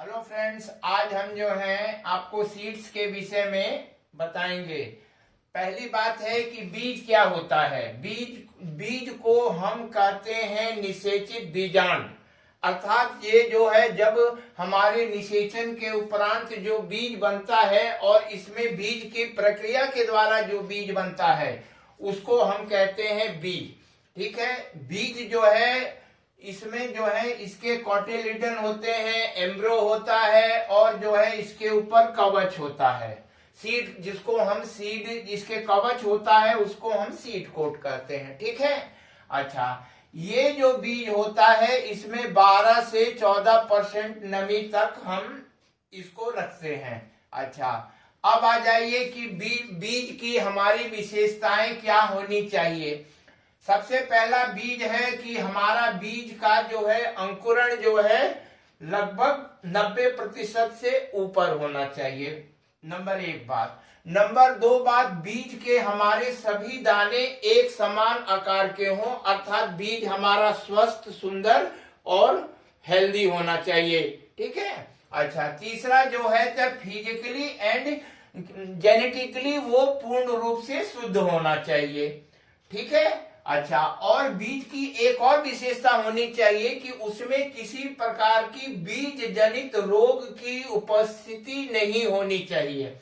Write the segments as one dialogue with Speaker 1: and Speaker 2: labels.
Speaker 1: Hello friends, आज हम जो हैं आपको सीड्स के विषय में बताएंगे। पहली बात है कि बीज क्या होता है। बीज को हम कहते हैं निषेचित बीजांड, अर्थात ये जो है जब हमारे निषेचन के उपरांत जो बीज बनता है और इसमें बीज की प्रक्रिया के द्वारा जो बीज बनता है उसको हम कहते हैं बीज। ठीक है, बीज जो है इसमें जो है इसके कॉटिलिडन होते हैं, एम्ब्रो होता है और जो है इसके ऊपर कवच होता है। सीड जिसको हम सीड जिसके कवच होता है उसको हम सीड कोट कहते हैं। ठीक है, अच्छा, ये जो बीज होता है इसमें 12 से 14% नमी तक हम इसको रखते हैं। अच्छा, अब आ जाइए कि बीज की हमारी विशेषताएं क्या होनी चाहिए। सबसे पहला बीज है कि हमारा बीज का जो है अंकुरण जो है लगभग 90% से ऊपर होना चाहिए। नंबर 1 बात। नंबर 2 बात, बीज के हमारे सभी दाने एक समान आकार के हों, अर्थात बीज हमारा स्वस्थ, सुंदर और हेल्दी होना चाहिए। ठीक है, अच्छा, तीसरा जो है जब फिजिकली एंड जेनेटिकली वो पूर्ण रूप से शुद्ध होना चाहिए। ठीक है, अच्छा, और बीज की एक और विशेषता होनी चाहिए कि उसमें किसी प्रकार की बीज जनित रोग की उपस्थिति नहीं होनी चाहिए।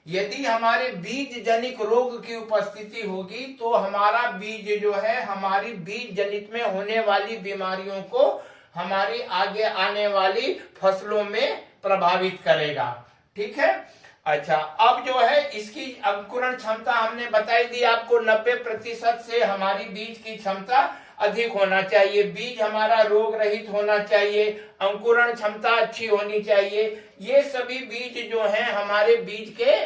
Speaker 1: यदि हमारे बीज जनित रोग की उपस्थिति होगी तो हमारा बीज जो है हमारी बीज जनित में होने वाली बीमारियों को हमारी आगे आने वाली फसलों में प्रभावित करेगा। ठीक है, अच्छा, अब जो है इसकी अंकुरण क्षमता हमने बताई दी आपको, 90% से हमारी बीज की क्षमता अधिक होना चाहिए। बीज हमारा रोग रहित होना चाहिए, अंकुरण क्षमता अच्छी होनी चाहिए। ये सभी बीज जो हैं हमारे बीज के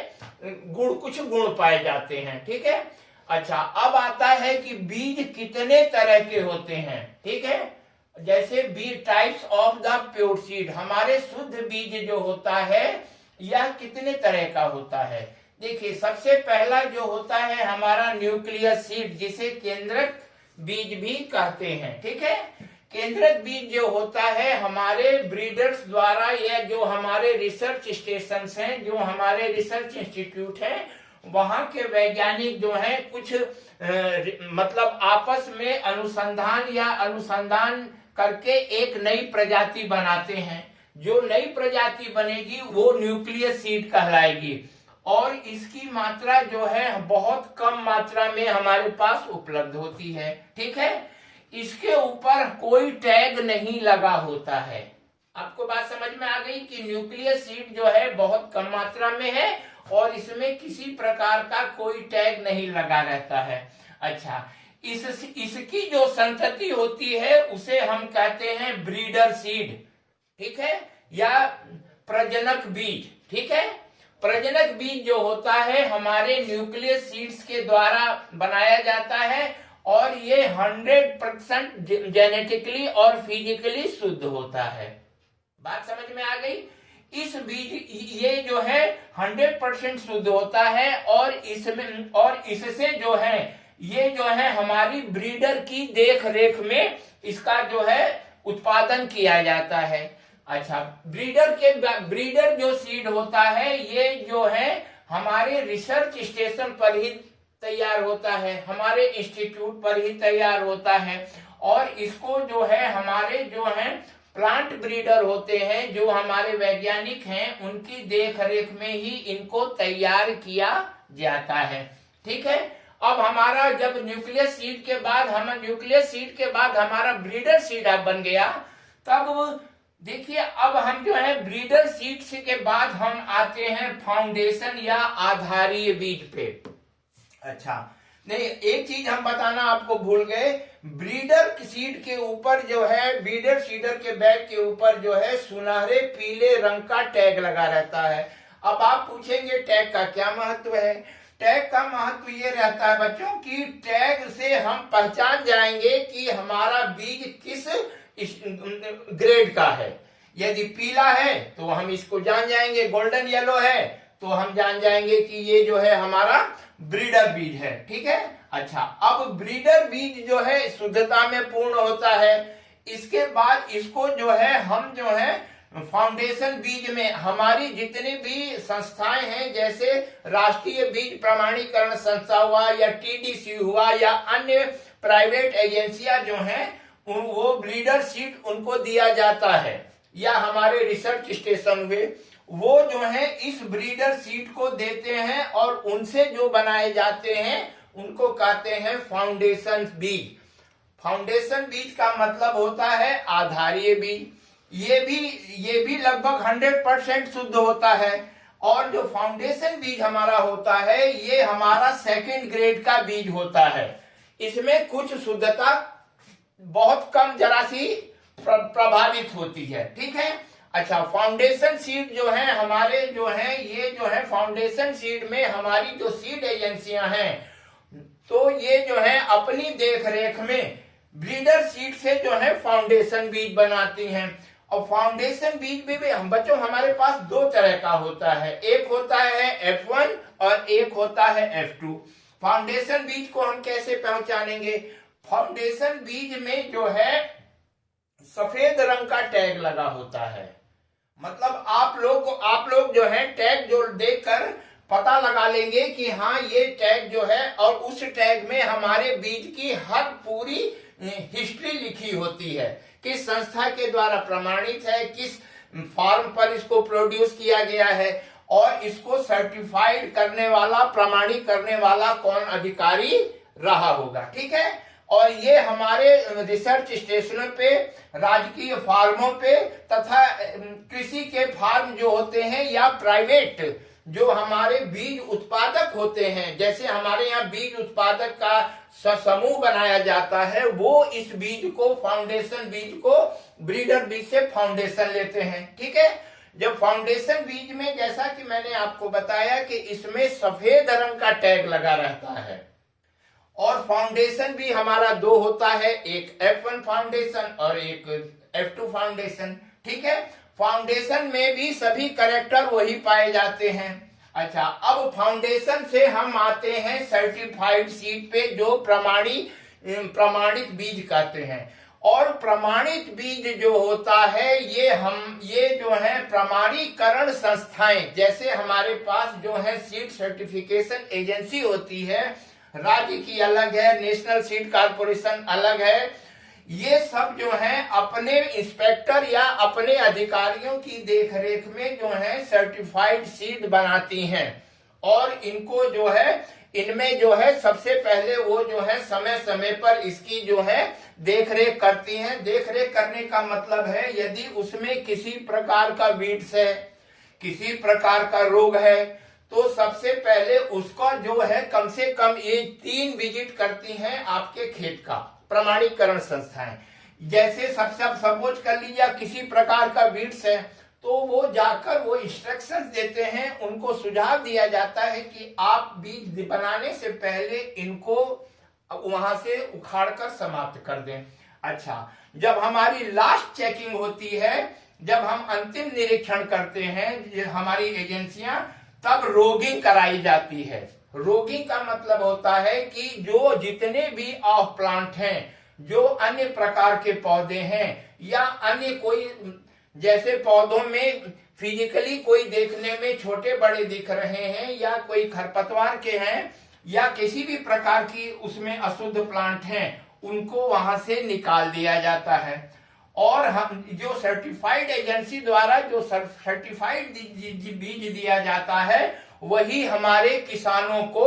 Speaker 1: कुछ गुण पाए जाते हैं। ठीक है, अच्छा, अब आता है कि बीज कितने तरह के होते हैं। ठीक है, जैसे बीज types of the pure seed, हमारे शुद्ध बीज जो होता है यह कितने तरह का होता है। देखिए, सबसे पहला जो होता है हमारा न्यूक्लियस सीड, जिसे केंद्रक बीज भी कहते हैं। ठीक है, केंद्रक बीज जो होता है हमारे ब्रीडर्स द्वारा या जो हमारे रिसर्च स्टेशन हैं, जो हमारे रिसर्च इंस्टीट्यूट हैं, वहां के वैज्ञानिक जो हैं कुछ मतलब आपस में अनुसंधान करके एक नई प्रजाति बनाते हैं। जो नई प्रजाति बनेगी वो न्यूक्लियस सीड कहलाएगी और इसकी मात्रा जो है बहुत कम मात्रा में हमारे पास उपलब्ध होती है। ठीक है, इसके ऊपर कोई टैग नहीं लगा होता है। आपको बात समझ में आ गई कि न्यूक्लियस सीड जो है बहुत कम मात्रा में है और इसमें किसी प्रकार का कोई टैग नहीं लगा रहता है। अच्छा, इसकी जो संतति होती है उसे हम कहते हैं ब्रीडर सीड। ठीक है, या प्रजनक बीज। ठीक है, प्रजनक बीज जो होता है हमारे न्यूक्लियस सीड्स के द्वारा बनाया जाता है और ये 100% जेनेटिकली और फिजिकली शुद्ध होता है। बात समझ में आ गई। इस बीज ये जो है 100% शुद्ध होता है और इससे जो है ये जो है हमारी ब्रीडर की देख रेख में इसका जो है उत्पादन किया जाता है। अच्छा, ब्रीडर जो सीड होता है ये जो है हमारे रिसर्च स्टेशन पर ही तैयार होता है, हमारे इंस्टीट्यूट पर ही तैयार होता है और इसको जो है हमारे जो है प्लांट ब्रीडर होते हैं, जो हमारे वैज्ञानिक हैं, उनकी देख रेख में ही इनको तैयार किया जाता है। ठीक है, अब हमारा जब न्यूक्लियस सीड के बाद हमारा ब्रीडर सीड बन गया, तब देखिए अब हम जो है ब्रीडर सीड्स के बाद हम आते हैं फाउंडेशन या आधारीय बीज पे। अच्छा, नहीं, एक चीज हम बताना आपको भूल गए, ब्रीडर सीड के ऊपर जो है ब्रीडर सीडर के बैग के ऊपर जो है सुनहरे पीले रंग का टैग लगा रहता है। अब आप पूछेंगे टैग का क्या महत्व है। टैग का महत्व ये रहता है बच्चों कि टैग से हम पहचान जाएंगे कि हमारा बीज किस ग्रेड का है। यदि पीला है तो हम इसको जान जाएंगे, गोल्डन येलो है तो हम जान जाएंगे कि ये जो है हमारा ब्रीडर बीज है। ठीक है, अच्छा, अब ब्रीडर बीज जो है शुद्धता में पूर्ण होता है। इसके बाद इसको जो है हम जो है फाउंडेशन बीज में हमारी जितनी भी संस्थाएं हैं, जैसे राष्ट्रीय बीज प्रमाणीकरण संस्था हुआ या टीडीसी हुआ या अन्य प्राइवेट एजेंसियां जो हैं, वो ब्रीडर सीड उनको दिया जाता है, या हमारे रिसर्च स्टेशन हुए, वो जो है इस ब्रीडर सीड को देते हैं और उनसे जो बनाए जाते हैं उनको कहते हैं फाउंडेशन बीज। फाउंडेशन बीज का मतलब होता है आधारीय बीज। ये भी लगभग 100% शुद्ध होता है। और जो फाउंडेशन बीज हमारा होता है, ये हमारा सेकंड ग्रेड का बीज होता है। इसमें कुछ शुद्धता बहुत कम जरा सी प्रभावित होती है, ठीक है। अच्छा, फाउंडेशन सीड जो है हमारे जो है, ये जो है फाउंडेशन सीड में हमारी जो सीड एजेंसियां हैं, तो ये जो है अपनी देखरेख में ब्रीडर सीड से जो है फाउंडेशन बीज बनाती हैं। और फाउंडेशन बीज भी हम बच्चों हमारे पास दो तरह का होता है, एक होता है F1 और एक होता है F2। फाउंडेशन बीज को हम कैसे पहचानेंगे? फाउंडेशन बीज में जो है सफेद रंग का टैग लगा होता है। मतलब आप लोग जो है टैग जो देखकर पता लगा लेंगे कि हाँ ये टैग जो है, और उस टैग में हमारे बीज की हर पूरी हिस्ट्री लिखी होती है, किस संस्था के द्वारा प्रमाणित है, किस फार्म पर इसको प्रोड्यूस किया गया है, और इसको सर्टिफाइड करने वाला, प्रमाणित करने वाला कौन अधिकारी रहा होगा, ठीक है। और ये हमारे रिसर्च स्टेशनों पे, राजकीय फार्मों पे तथा कृषि के फार्म जो होते हैं या प्राइवेट जो हमारे बीज उत्पादक होते हैं, जैसे हमारे यहाँ बीज उत्पादक का समूह बनाया जाता है, वो इस बीज को, फाउंडेशन बीज को ब्रीडर बीज से फाउंडेशन लेते हैं, ठीक है। जब फाउंडेशन बीज में, जैसा कि मैंने आपको बताया कि इसमें सफेद रंग का टैग लगा रहता है, और फाउंडेशन भी हमारा दो होता है, एक F1 फाउंडेशन और एक F2 फाउंडेशन, ठीक है। फाउंडेशन में भी सभी कैरेक्टर वही पाए जाते हैं। अच्छा, अब फाउंडेशन से हम आते हैं सर्टिफाइड सीड पे, जो प्रमाणित बीज कहते हैं। और प्रमाणित बीज जो होता है, ये जो है प्रमाणीकरण संस्थाएं, जैसे हमारे पास जो है सीड सर्टिफिकेशन एजेंसी होती है, राज्य की अलग है, नेशनल सीड कॉर्पोरेशन अलग है, ये सब जो है अपने इंस्पेक्टर या अपने अधिकारियों की देखरेख में जो है सर्टिफाइड सीड बनाती हैं। और इनको जो है, इनमें जो है सबसे पहले वो जो है समय समय पर इसकी जो है देखरेख करती हैं। देखरेख करने का मतलब है, यदि उसमें किसी प्रकार का वीड्स है, किसी प्रकार का रोग है, तो सबसे पहले उसका जो है कम से कम ये 3 विजिट करती हैं आपके खेत का, प्रमाणीकरण संस्थाएं। जैसे सबसे सपोज कर लीजिए किसी प्रकार का वीड्स है, तो वो जाकर वो इंस्ट्रक्शंस देते हैं, उनको सुझाव दिया जाता है कि आप बीज बनाने से पहले इनको वहां से उखाड़कर समाप्त कर दें। अच्छा, जब हमारी लास्ट चेकिंग होती है, जब हम अंतिम निरीक्षण करते हैं हमारी एजेंसियां, तब रोगिंग कराई जाती है। रोगिंग का मतलब होता है कि जो जितने भी ऑफ प्लांट हैं, जो अन्य प्रकार के पौधे हैं या अन्य कोई, जैसे पौधों में फिजिकली कोई देखने में छोटे बड़े दिख रहे हैं, या कोई खरपतवार के हैं, या किसी भी प्रकार की उसमें अशुद्ध प्लांट हैं, उनको वहां से निकाल दिया जाता है। और हम जो सर्टिफाइड एजेंसी द्वारा जो सर्टिफाइड बीज दिया जाता है, वही हमारे किसानों को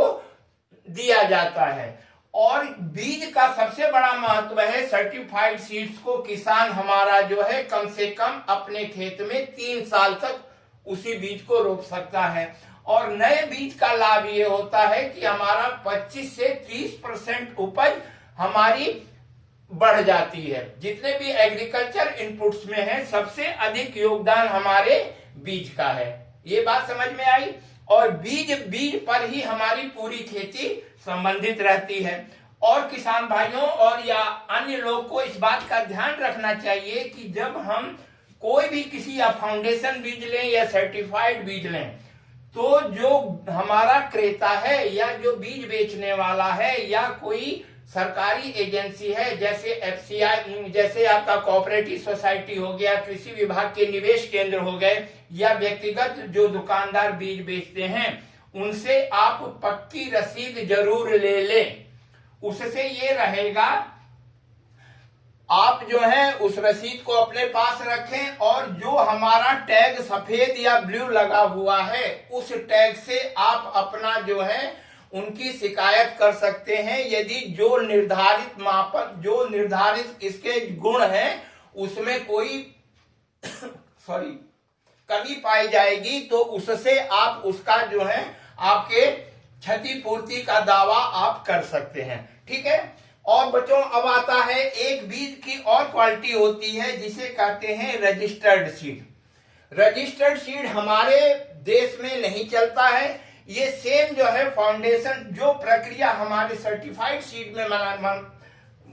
Speaker 1: दिया जाता है। और बीज का सबसे बड़ा महत्व है, सर्टिफाइड सीड्स को किसान हमारा जो है कम से कम अपने खेत में 3 साल तक उसी बीज को रोप सकता है। और नए बीज का लाभ ये होता है कि हमारा 25 से 30% उपज हमारी बढ़ जाती है। जितने भी एग्रीकल्चर इनपुट्स में है, सबसे अधिक योगदान हमारे बीज का है। ये बात समझ में आई। और बीज पर ही हमारी पूरी खेती संबंधित रहती है। और किसान भाइयों और या अन्य लोग को इस बात का ध्यान रखना चाहिए कि जब हम कोई भी किसी या फाउंडेशन बीज लें या सर्टिफाइड बीज लें, तो जो हमारा क्रेता है या जो बीज बेचने वाला है या कोई सरकारी एजेंसी है, जैसे FCI, जैसे आपका कोऑपरेटिव सोसाइटी हो गया, कृषि विभाग के निवेश केंद्र हो गए, या व्यक्तिगत जो दुकानदार बीज बेचते हैं, उनसे आप पक्की रसीद जरूर ले लें। उससे ये रहेगा, आप जो है उस रसीद को अपने पास रखें, और जो हमारा टैग सफेद या ब्लू लगा हुआ है, उस टैग से आप अपना जो है उनकी शिकायत कर सकते हैं। यदि जो निर्धारित मापन, जो निर्धारित इसके गुण हैं, उसमें कोई कमी पाई जाएगी, तो उससे आप उसका जो है आपके क्षतिपूर्ति का दावा आप कर सकते हैं। ठीक है। और बच्चों, अब आता है एक बीज की और क्वालिटी होती है जिसे कहते हैं रजिस्टर्ड सीड। रजिस्टर्ड सीड हमारे देश में नहीं चलता है। ये सेम जो है फाउंडेशन, जो प्रक्रिया हमारे सर्टिफाइड सीड में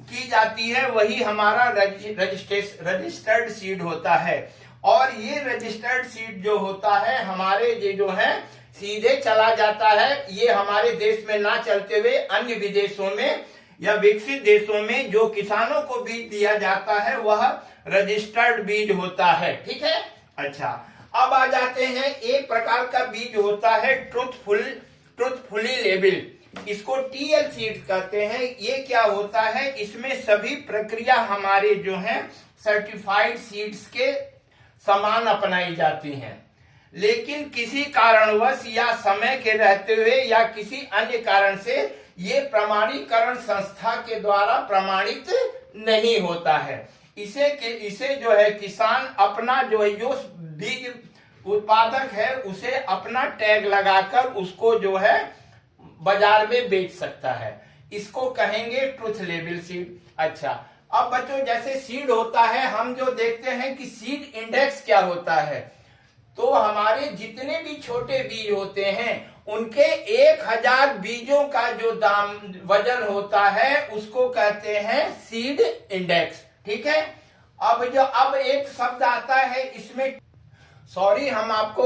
Speaker 1: की जाती है, वही हमारा रजिस्टर्ड सीड होता है। और ये रजिस्टर्ड सीड जो होता है हमारे ये जो है सीधे चला जाता है, ये हमारे देश में ना चलते हुए अन्य विदेशों में या विकसित देशों में जो किसानों को बीज दिया जाता है वह रजिस्टर्ड बीज होता है। ठीक है। अच्छा, अब आ जाते हैं, एक प्रकार का बीज होता है ट्रुथफुली लेबल, इसको TL सीड कहते हैं। ये क्या होता है, इसमें सभी प्रक्रिया हमारे जो है सर्टिफाइड सीड्स के समान अपनाई जाती हैं, लेकिन किसी कारणवश या समय के रहते हुए या किसी अन्य कारण से ये प्रमाणीकरण संस्था के द्वारा प्रमाणित नहीं होता है। इसे जो है किसान अपना जो है, जो बीज उत्पादक है, उसे अपना टैग लगाकर उसको जो है बाजार में बेच सकता है। इसको कहेंगे ट्रुथ लेबल सीड। अच्छा, अब बच्चों, जैसे सीड होता है, हम जो देखते हैं कि सीड इंडेक्स क्या होता है, तो हमारे जितने भी छोटे बीज होते हैं उनके 1000 बीजों का जो दाम वजन होता है उसको कहते हैं सीड इंडेक्स। ठीक है। अब एक शब्द आता है इसमें, सॉरी हम आपको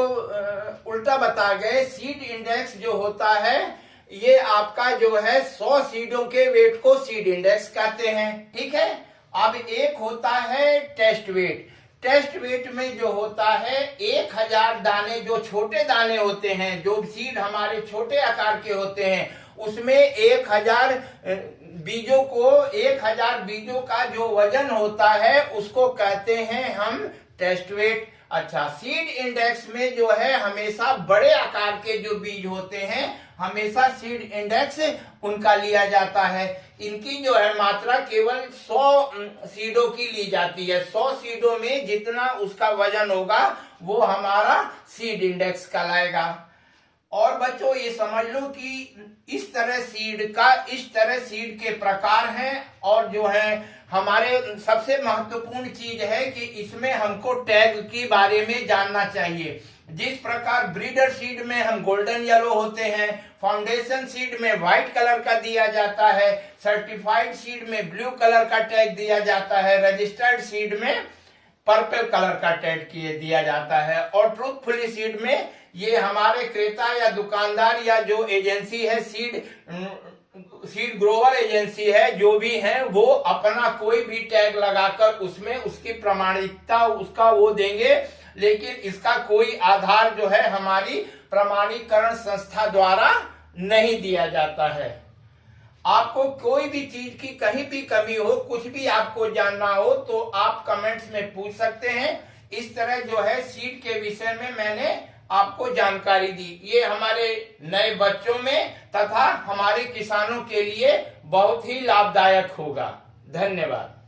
Speaker 1: उल्टा बता गए। सीड इंडेक्स जो होता है ये आपका जो है 100 सीडों के वेट को सीड इंडेक्स कहते हैं। ठीक है। अब एक होता है टेस्ट वेट। टेस्ट वेट में जो होता है 1000 दाने, जो छोटे दाने होते हैं, जो सीड हमारे छोटे आकार के होते हैं, उसमें 1000 बीजों का जो वजन होता है उसको कहते हैं हम टेस्ट वेट। अच्छा, सीड इंडेक्स में जो है हमेशा बड़े आकार के जो बीज होते हैं, हमेशा सीड इंडेक्स उनका लिया जाता है। इनकी जो है मात्रा केवल 100 सीडों की ली जाती है। 100 सीडों में जितना उसका वजन होगा वो हमारा सीड इंडेक्स कहलाएगा। और बच्चों, ये समझ लो कि इस तरह सीड के प्रकार हैं, और जो है हमारे सबसे महत्वपूर्ण चीज है कि इसमें हमको टैग के बारे में जानना चाहिए। जिस प्रकार ब्रीडर सीड में हम गोल्डन येलो होते हैं, फाउंडेशन सीड में व्हाइट कलर का दिया जाता है, सर्टिफाइड सीड में ब्लू कलर का टैग दिया जाता है, रजिस्टर्ड सीड में पर्पल कलर का टैग दिया जाता है, और ट्रूथफुली सीड में ये हमारे क्रेता या दुकानदार या जो एजेंसी है, सीड ग्रोवर एजेंसी है, जो भी है, वो अपना कोई भी टैग लगाकर उसमें उसकी प्रमाणिकता उसका वो देंगे, लेकिन इसका कोई आधार जो है हमारी प्रमाणीकरण संस्था द्वारा नहीं दिया जाता है। आपको कोई भी चीज की कहीं भी कमी हो, कुछ भी आपको जानना हो, तो आप कमेंट्स में पूछ सकते हैं। इस तरह जो है सीड के विषय में मैंने आपको जानकारी दी। ये हमारे नए बच्चों में तथा हमारे किसानों के लिए बहुत ही लाभदायक होगा। धन्यवाद।